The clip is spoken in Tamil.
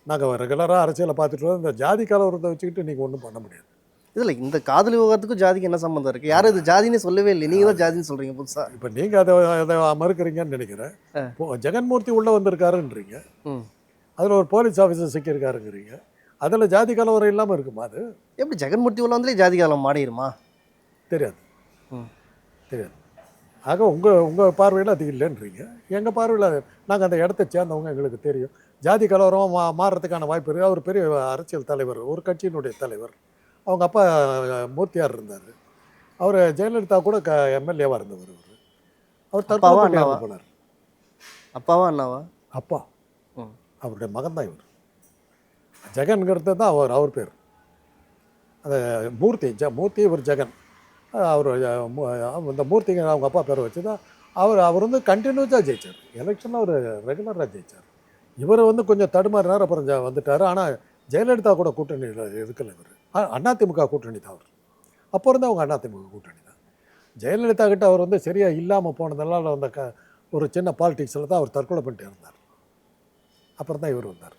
நாங்கள் ரெகுலராக அரசியலை பார்த்துட்டு வரோம். இந்த ஜாதி கலவரத்தை வச்சுக்கிட்டு நீங்கள் ஒன்றும் பண்ண முடியாது. இதில் இந்த காதல் விவகாரத்துக்கும் ஜாதிக்கு என்ன சம்மந்தம் இருக்குது? யாரும் இது ஜாதின்னு சொல்லவே இல்லை, நீங்கள் தான் ஜாதின்னு சொல்கிறீங்க புதுசாக. இப்போ நீங்கள் அதை மறுக்கிறீங்கன்னு நினைக்கிறேன். ஜெகன்மூர்த்தி உள்ளே வந்திருக்காருன்றீங்க, அதில் ஒரு போலீஸ் ஆஃபீஸர் சிக்கியிருக்காருங்கிறீங்க. அதில் ஜாதி கலவரம் இல்லாமல் இருக்குமா? அது எப்படி ஜெகன்மூர்த்தி உள்ள வந்து ஜாதி கலவரம் மாறிடுமா? தெரியாது, தெரியாது. ஆக உங்கள் பார்வையில் அது இல்லைன்றீங்க. எங்கள் பார்வையில் நாங்கள் அந்த இடத்த சேர்ந்தவங்க, எங்களுக்கு தெரியும். ஜாதி கலவரம் மாறுறதுக்கான வாய்ப்பு இருக்குது. அவர் பெரிய அரசியல் தலைவர், ஒரு கட்சியினுடைய தலைவர். அவங்க அப்பா மூர்த்தியார் இருந்தார். அவர் ஜெயலலிதா கூட எம்எல்ஏவாக இருந்தவர். அவர் அப்பாவா தற்கொலை அண்ணாவா? போனார். அப்பாவா அண்ணாவா? அப்பா. அவருடைய மகன் தான் இவர். ஜெகன்கிறது தான் அவர் பேர். அந்த மூர்த்தி இவர் ஜெகன். அவர் இந்த மூர்த்திங்க அவங்க அப்பா பேரை வச்சு தான் அவர் வந்து கண்டினியூஸாக ஜெயிச்சார். எலெக்ஷனில் அவர் ரெகுலராக ஜெயிச்சார். இவர் வந்து கொஞ்சம் தடுமாறினார், அப்புறம் வந்துட்டார். ஆனால் ஜெயலலிதா கூட கூட்டணியில் இருக்கலை இவர். அதிமுக கூட்டணி தான் அவர். அப்போ இருந்து அவங்க அதிமுக கூட்டணி தான். ஜெயலலிதா கிட்ட அவர் வந்து சரியாக இல்லாமல் போனதுனால அந்த ஒரு சின்ன பாலிடிக்ஸில் தான் அவர் தற்கொலை பண்ணிட்டு இருந்தார். அப்புறம் தான் இவர் வந்தார்.